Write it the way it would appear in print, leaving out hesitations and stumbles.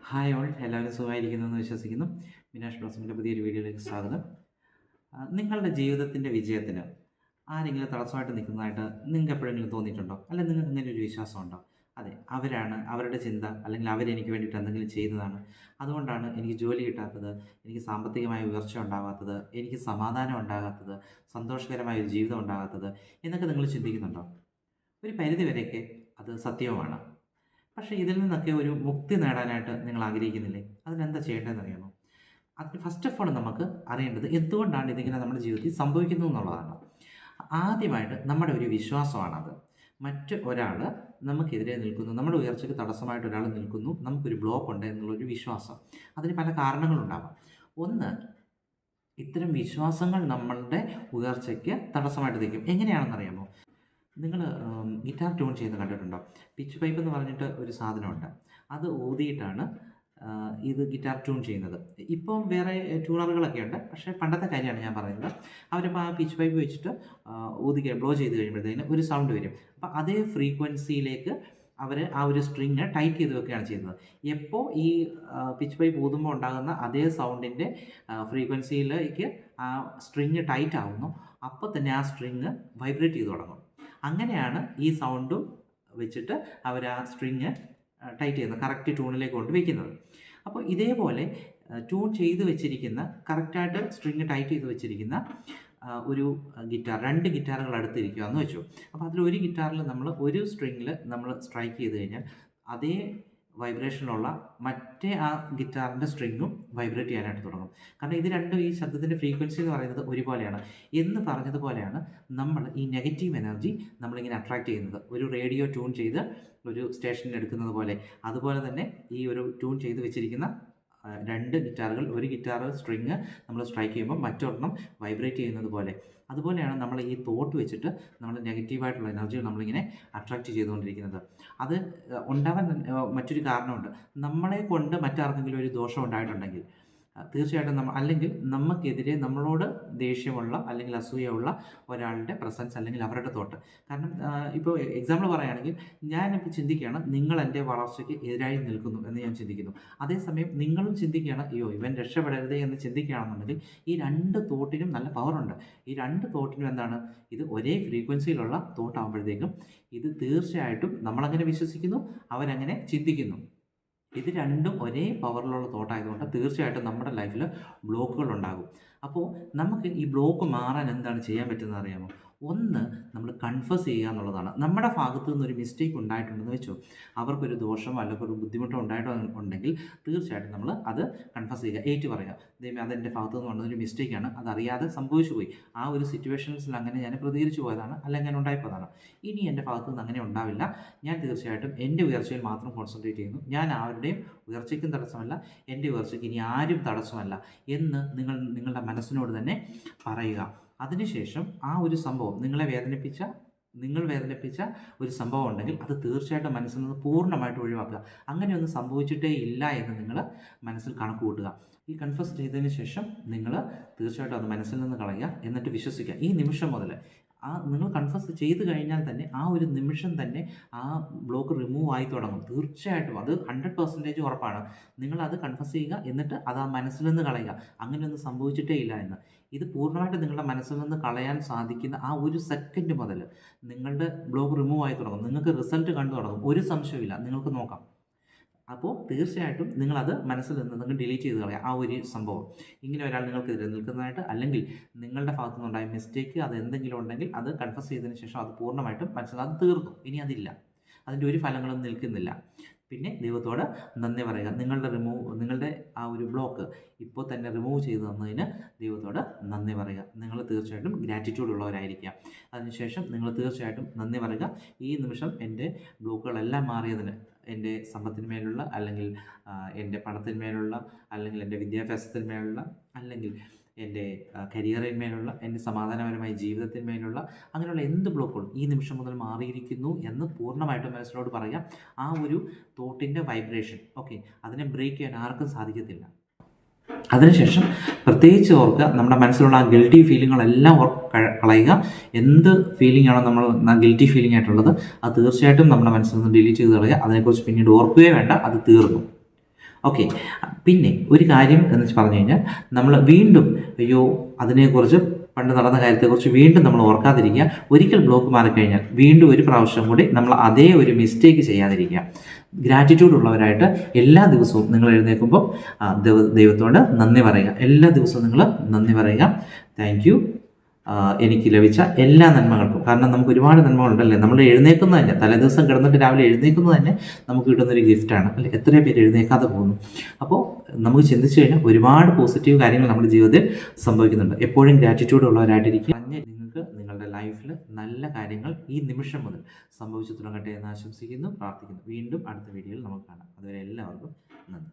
Hi all, എല്ലാവരും സുഖമായിരിക്കുന്നെന്ന് വിശ്വസിക്കുന്നു. വിനാഷ് ബ്ലോസമിൻ്റെ പുതിയൊരു വീഡിയോയിലേക്ക് സ്വാഗതം. നിങ്ങളുടെ ജീവിതത്തിൻ്റെ വിജയത്തിന് ആരെങ്കിലും തടസ്സമായിട്ട് നിൽക്കുന്നതായിട്ട് നിങ്ങൾക്ക് എപ്പോഴെങ്കിലും തോന്നിയിട്ടുണ്ടോ? അല്ലെങ്കിൽ നിങ്ങൾക്ക് അങ്ങനെ ഒരു വിശ്വാസമുണ്ടോ? അതെ, അവരാണ്, അവരുടെ ചിന്ത അല്ലെങ്കിൽ അവരെനിക്ക് വേണ്ടിയിട്ട് എന്തെങ്കിലും ചെയ്യുന്നതാണ്, അതുകൊണ്ടാണ് എനിക്ക് ജോലി കിട്ടാത്തത്, എനിക്ക് സാമ്പത്തികമായ ഉയർച്ച ഉണ്ടാകാത്തത്, എനിക്ക് സമാധാനം ഉണ്ടാകാത്തത്, സന്തോഷകരമായ ഒരു ജീവിതം ഉണ്ടാകാത്തത് എന്നൊക്കെ നിങ്ങൾ ചിന്തിക്കുന്നുണ്ടോ? ഒരു പരിധി വരെയൊക്കെ അത് സത്യവുമാണ്. പക്ഷേ ഇതിൽ നിന്നൊക്കെ ഒരു മുക്തി നേടാനായിട്ട് നിങ്ങൾ ആഗ്രഹിക്കുന്നില്ലേ? അതിനെന്താ ചെയ്യേണ്ടതെന്ന് അറിയാമോ? അതിന് ഫസ്റ്റ് ഓഫ് ഓൾ നമുക്ക് അറിയേണ്ടത് എന്തുകൊണ്ടാണ് ഇതിങ്ങനെ നമ്മുടെ ജീവിതത്തിൽ സംഭവിക്കുന്നത് എന്നുള്ളതാണ്. ആദ്യമായിട്ട് നമ്മുടെ ഒരു വിശ്വാസമാണത്. മറ്റ് ഒരാൾ നമുക്കെതിരെ നിൽക്കുന്നു, നമ്മുടെ ഉയർച്ചയ്ക്ക് തടസ്സമായിട്ട് ഒരാൾ നിൽക്കുന്നു, നമുക്കൊരു ബ്ലോക്ക് ഉണ്ട് എന്നുള്ളൊരു വിശ്വാസം. അതിന് പല കാരണങ്ങളുണ്ടാവാം. ഒന്ന്, ഇത്തരം വിശ്വാസങ്ങൾ നമ്മളുടെ ഉയർച്ചയ്ക്ക് തടസ്സമായിട്ട് നിൽക്കും. എങ്ങനെയാണെന്നറിയാമോ? നിങ്ങൾ ഗിറ്റാർ ട്യൂൺ ചെയ്യുന്നത് കണ്ടിട്ടുണ്ടോ? പിച്ച് പൈപ്പ് എന്ന് പറഞ്ഞിട്ട് ഒരു സാധനമുണ്ട്. അത് ഊതിയിട്ടാണ് ഇത് ഗിറ്റാർ ട്യൂൺ ചെയ്യുന്നത്. ഇപ്പം വേറെ ട്യൂണറുകളൊക്കെ ഉണ്ട്, പക്ഷേ പണ്ടത്തെ കാര്യമാണ് ഞാൻ പറയുന്നത്. അവരിപ്പോൾ ആ പിച്ച് പൈപ്പ് വെച്ചിട്ട് ബ്ലോ ചെയ്ത് കഴിയുമ്പോഴത്തേന് ഒരു സൗണ്ട് വരും. അപ്പോൾ അതേ ഫ്രീക്വൻസിയിലേക്ക് അവർ ആ ഒരു സ്ട്രിങ് ടൈറ്റ് ചെയ്ത് വെക്കുകയാണ് ചെയ്യുന്നത്. എപ്പോൾ ഈ പിച്ച് പൈപ്പ് ഊതുമ്പോൾ ഉണ്ടാകുന്ന അതേ സൗണ്ടിൻ്റെ ഫ്രീക്വൻസിയിലേക്ക് ആ സ്ട്രിങ് ടൈറ്റ് ആവുന്നു, അപ്പോൾ തന്നെ ആ സ്ട്രിങ് വൈബ്രേറ്റ് ചെയ്ത് തുടങ്ങും. അങ്ങനെയാണ് ഈ സൗണ്ടും വെച്ചിട്ട് അവർ ആ സ്ട്രിങ് ടൈറ്റ് ചെയ്യുന്നത്, കറക്റ്റ് ട്യൂണിലേക്ക് കൊണ്ട് വയ്ക്കുന്നത്. അപ്പോൾ ഇതേപോലെ ട്യൂൺ ചെയ്ത് വെച്ചിരിക്കുന്ന, കറക്റ്റായിട്ട് സ്ട്രിങ് ടൈറ്റ് ചെയ്ത് വെച്ചിരിക്കുന്ന ഒരു ഗിറ്റാർ, 2 ഗിറ്റാറുകൾ അടുത്തിരിക്കുക എന്ന് വെച്ചു. അപ്പോൾ അതിലൊരു ഗിറ്റാറിൽ നമ്മൾ ഒരു സ്ട്രിങ്ങിൽ നമ്മൾ സ്ട്രൈക്ക് ചെയ്ത് കഴിഞ്ഞാൽ അതേ വൈബ്രേഷനുള്ള മറ്റേ ആ ഗിറ്റാറിൻ്റെ സ്ട്രിങ്ങും വൈബ്രേറ്റ് ചെയ്യാനായിട്ട് തുടങ്ങും. കാരണം ഇത് രണ്ടും, ഈ ശബ്ദത്തിൻ്റെ ഫ്രീക്വൻസി എന്ന് പറയുന്നത് ഒരുപോലെയാണ്. എന്ന് പറഞ്ഞതുപോലെയാണ് നമ്മൾ ഈ നെഗറ്റീവ് എനർജി നമ്മളിങ്ങനെ അട്രാക്റ്റ് ചെയ്യുന്നത്. ഒരു റേഡിയോ ട്യൂൺ ചെയ്ത് ഒരു സ്റ്റേഷനിൽ എടുക്കുന്നത് പോലെ, അതുപോലെ തന്നെ ഈ ഒരു ട്യൂൺ ചെയ്ത് വെച്ചിരിക്കുന്ന 2 ഗിറ്റാറുകൾ, ഒരു ഗിറ്റാർ സ്ട്രിങ് നമ്മൾ സ്ട്രൈക്ക് ചെയ്യുമ്പോൾ മറ്റൊരെണ്ണം വൈബ്രേറ്റ് ചെയ്യുന്നത് പോലെ, അതുപോലെയാണ് നമ്മൾ ഈ തോട്ട് വെച്ചിട്ട് നമ്മൾ നെഗറ്റീവായിട്ടുള്ള എനർജികൾ നമ്മളിങ്ങനെ അട്രാക്റ്റ് ചെയ്തുകൊണ്ടിരിക്കുന്നത്. അത് ഉണ്ടാവാൻ മറ്റൊരു കാരണമുണ്ട്. നമ്മളെ കൊണ്ട് മറ്റാർക്കെങ്കിലും ഒരു ദോഷം ഉണ്ടായിട്ടുണ്ടെങ്കിൽ തീർച്ചയായിട്ടും അല്ലെങ്കിൽ നമുക്കെതിരെ നമ്മളോട് ദേഷ്യമുള്ള അല്ലെങ്കിൽ അസൂയുള്ള ഒരാളുടെ പ്രസൻസ് അല്ലെങ്കിൽ അവരുടെ തോട്ട്. കാരണം ഇപ്പോൾ എക്സാമ്പിൾ പറയുകയാണെങ്കിൽ, ഞാനിപ്പോൾ ചിന്തിക്കുകയാണ് നിങ്ങൾ എൻ്റെ വളർച്ചയ്ക്ക് എതിരായി നിൽക്കുന്നു എന്ന് ഞാൻ ചിന്തിക്കുന്നു. അതേസമയം നിങ്ങളും ചിന്തിക്കുകയാണ്, അയ്യോ ഇവൻ രക്ഷപ്പെടരുതേ എന്ന് ചിന്തിക്കുകയാണെന്നുണ്ടെങ്കിൽ ഈ 2 തോട്ടിനും നല്ല പവറുണ്ട്. ഈ 2 തോട്ടിനും എന്താണ്, ഇത് ഒരേ ഫ്രീക്വൻസിയിലുള്ള തോട്ടാകുമ്പോഴത്തേക്കും ഇത് തീർച്ചയായിട്ടും നമ്മളങ്ങനെ വിശ്വസിക്കുന്നു, അവരങ്ങനെ ചിന്തിക്കുന്നു. ഇത് രണ്ടും ഒരേ പവറിലുള്ള തോട്ടായതുകൊണ്ട് തീർച്ചയായിട്ടും നമ്മുടെ ലൈഫിൽ ബ്ലോക്കുകൾ ഉണ്ടാകും. അപ്പോൾ നമുക്ക് ഈ ബ്ലോക്ക് മാറാൻ എന്താണ് ചെയ്യാൻ പറ്റുന്നത് അറിയാമോ? ഒന്ന്, നമ്മൾ കൺഫസ് ചെയ്യുക എന്നുള്ളതാണ്. നമ്മുടെ ഭാഗത്തു നിന്നൊരു മിസ്റ്റേക്ക് ഉണ്ടായിട്ടുണ്ടെന്ന് വെച്ചോ, അവർക്കൊരു ദോഷമോ അല്ലെങ്കിൽ ഒരു ബുദ്ധിമുട്ടോ ഉണ്ടെങ്കിൽ തീർച്ചയായിട്ടും നമ്മൾ അത് കൺഫസ് ചെയ്യുക, ഏറ്റു പറയുക. ദൈവമേ, അതെൻ്റെ ഭാഗത്തു നിന്ന് വന്നൊരു മിസ്റ്റേക്കാണ്, അതറിയാതെ സംഭവിച്ചു പോയി, ആ ഒരു സിറ്റുവേഷൻസിൽ അങ്ങനെ ഞാൻ പ്രതികരിച്ചു പോയതാണ്, അല്ലെങ്കിൽ ഞാൻ ഉണ്ടായിപ്പോയതാണ്. ഇനി എൻ്റെ ഭാഗത്തു നിന്ന് അങ്ങനെ ഉണ്ടാവില്ല. ഞാൻ തീർച്ചയായിട്ടും എൻ്റെ ഉയർച്ചയിൽ മാത്രം കോൺസെൻട്രേറ്റ് ചെയ്യുന്നു. ഞാൻ ആരുടെയും ഉയർച്ചയ്ക്കും തടസ്സമല്ല, എൻ്റെ ഉയർച്ചയ്ക്ക് ഇനി ആരും തടസ്സമല്ല എന്ന് നിങ്ങളുടെ മനസ്സിനോട് തന്നെ പറയുക. അതിനുശേഷം ആ ഒരു സംഭവം നിങ്ങൾ വേദനിപ്പിച്ച ഒരു സംഭവം ഉണ്ടെങ്കിൽ അത് തീർച്ചയായിട്ടും മനസ്സിൽ നിന്ന് പൂർണ്ണമായിട്ട് ഒഴിവാക്കുക. അങ്ങനെയൊന്നും സംഭവിച്ചിട്ടേ ഇല്ല എന്ന് നിങ്ങൾ മനസ്സിൽ കണക്ക് കൂട്ടുക. ഈ കൺഫസ് ചെയ്തതിന് ശേഷം നിങ്ങൾ തീർച്ചയായിട്ടും അത് മനസ്സിൽ നിന്ന് കളയുക, എന്നിട്ട് വിശ്വസിക്കുക. ഈ നിമിഷം മുതൽ നിങ്ങൾ കൺഫസ് ചെയ്ത് കഴിഞ്ഞാൽ തന്നെ ആ ഒരു നിമിഷം തന്നെ ആ ബ്ലോക്ക് റിമൂവ് ആയി തുടങ്ങും. തീർച്ചയായിട്ടും അത് 100% ഉറപ്പാണ്. നിങ്ങളത് കൺഫസ് ചെയ്യുക, എന്നിട്ട് അത് ആ മനസ്സിൽ നിന്ന് കളയുക. അങ്ങനെയൊന്നും സംഭവിച്ചിട്ടേ ഇല്ല എന്ന്. ഇത് പൂർണ്ണമായിട്ട് നിങ്ങളുടെ മനസ്സിൽ നിന്ന് കളയാൻ സാധിക്കുന്ന ആ ഒരു സെക്കൻഡ് മുതൽ നിങ്ങളുടെ ബ്ലോക്ക് റിമൂവ് ആയി തുടങ്ങും. നിങ്ങൾക്ക് റിസൾട്ട് കണ്ടു തുടങ്ങും, ഒരു സംശയമില്ല, നിങ്ങൾക്ക് നോക്കാം. അപ്പോൾ തീർച്ചയായിട്ടും നിങ്ങളത് മനസ്സിൽ നിന്ന് നിങ്ങൾ ഡിലീറ്റ് ചെയ്ത് കളയാം ആ ഒരു സംഭവം. ഇങ്ങനെ ഒരാൾ നിങ്ങൾക്കെതിരെ നിൽക്കുന്നതായിട്ട്, അല്ലെങ്കിൽ നിങ്ങളുടെ ഭാഗത്തു നിന്നുണ്ടായ മിസ്റ്റേക്ക് അത് എന്തെങ്കിലും ഉണ്ടെങ്കിൽ അത് കൺഫസ് ചെയ്തതിന് ശേഷം അത് പൂർണ്ണമായിട്ടും അത് തീർന്നു, ഇനി അതില്ല, അതിൻ്റെ ഒരു ഫലങ്ങളും നിൽക്കുന്നില്ല. പിന്നെ ദൈവത്തോട് നന്ദി പറയുക. നിങ്ങളുടെ ആ ഒരു ബ്ലോക്ക് ഇപ്പോൾ തന്നെ റിമൂവ് ചെയ്ത് തന്നതിന് ദൈവത്തോട് നന്ദി പറയുക. നിങ്ങൾ തീർച്ചയായിട്ടും ഗ്രാറ്റിറ്റ്യൂഡ് ഉള്ളവരായിരിക്കുക. അതിനുശേഷം നിങ്ങൾ തീർച്ചയായിട്ടും നന്ദി പറയുക. ഈ നിമിഷം എൻ്റെ ബ്ലോക്കുകളെല്ലാം മാറിയതിന്, എൻ്റെ സമ്പത്തിന്മേലുള്ള, അല്ലെങ്കിൽ എൻ്റെ പണത്തിന്മേലുള്ള, അല്ലെങ്കിൽ എൻ്റെ വിദ്യാഭ്യാസത്തിന്മേലുള്ള, അല്ലെങ്കിൽ എൻ്റെ കരിയറിന്മേലുള്ള, എൻ്റെ സമാധാനപരമായ ജീവിതത്തിന്മേലുള്ള, അങ്ങനെയുള്ള എന്ത് ബ്ലോക്കുകളും ഈ നിമിഷം മുതൽ മാറിയിരിക്കുന്നു എന്ന് പൂർണ്ണമായിട്ടും മനസ്സിനോട് പറയാം. ആ ഒരു തോട്ടിൻ്റെ വൈബ്രേഷൻ, ഓക്കെ, അതിനെ ബ്രേക്ക് ചെയ്യാൻ ആർക്കും സാധിക്കത്തില്ല. അതിനുശേഷം പ്രത്യേകിച്ച് ഓർക്കുക, നമ്മുടെ മനസ്സിലുള്ള ആ ഗിൽറ്റി ഫീലിങ്ങുകളെല്ലാം കളയുക. എന്ത് ഫീലിംഗ് ആണോ നമ്മൾ ഗിൽറ്റി ഫീലിംഗ് ആയിട്ടുള്ളത്, അത് തീർച്ചയായിട്ടും നമ്മുടെ മനസ്സിൽ നിന്ന് ഡിലീറ്റ് ചെയ്ത് കളയുക. അതിനെക്കുറിച്ച് പിന്നീട് ഓർക്കുകയേ വേണ്ട, അത് തീർന്നു. ഓക്കെ. പിന്നെ ഒരു കാര്യം എന്ന് വെച്ച് പറഞ്ഞു കഴിഞ്ഞാൽ നമ്മൾ വീണ്ടും അയ്യോ അതിനെക്കുറിച്ച് പണ്ട് നടന്ന കാര്യത്തെക്കുറിച്ച് വീണ്ടും നമ്മൾ ഓർക്കാതിരിക്കുക. ഒരിക്കൽ ബ്ലോക്ക് മാറിക്കഴിഞ്ഞാൽ വീണ്ടും ഒരു പ്രാവശ്യം കൂടി നമ്മൾ അതേ ഒരു മിസ്റ്റേക്ക് ചെയ്യാതിരിക്കുക. ഗ്രാറ്റിറ്റ്യൂഡ് ഉള്ളവരായിട്ട് എല്ലാ ദിവസവും നിങ്ങൾ എഴുന്നേൽക്കുമ്പോൾ ദൈവത്തോട് നന്ദി പറയുക. എല്ലാ ദിവസവും നിങ്ങൾ നന്ദി പറയുക. താങ്ക് യു എനിക്ക് ലഭിച്ച എല്ലാ നന്മകൾക്കും. കാരണം നമുക്ക് ഒരുപാട് നന്മകളുണ്ടല്ലേ. നമ്മൾ എഴുന്നേൽക്കുന്നത് തന്നെ, തലേദിവസം കിടന്നിട്ട് രാവിലെ എഴുന്നേൽക്കുന്നത് തന്നെ നമുക്ക് കിട്ടുന്നൊരു ഗിഫ്റ്റാണ് അല്ലേ. എത്രയോ പേര് എഴുന്നേൽക്കാതെ പോകുന്നു. അപ്പോൾ നമുക്ക് ചിന്തിച്ചു കഴിഞ്ഞാൽ ഒരുപാട് പോസിറ്റീവ് കാര്യങ്ങൾ നമ്മുടെ ജീവിതത്തിൽ സംഭവിക്കുന്നുണ്ട്. എപ്പോഴും ഗ്രാറ്റിറ്റ്യൂഡ് ഉള്ളവരായിട്ടിരിക്കുക. നിങ്ങൾക്ക് നിങ്ങളുടെ ലൈഫിൽ നല്ല കാര്യങ്ങൾ ഈ നിമിഷം മുതൽ സംഭവിച്ചു തുടങ്ങട്ടെ എന്ന് ആശംസിക്കുന്നു, പ്രാർത്ഥിക്കുന്നു. വീണ്ടും അടുത്ത വീഡിയോയിൽ നമുക്ക് കാണാം. അതുവരെ എല്ലാവർക്കും നന്ദി.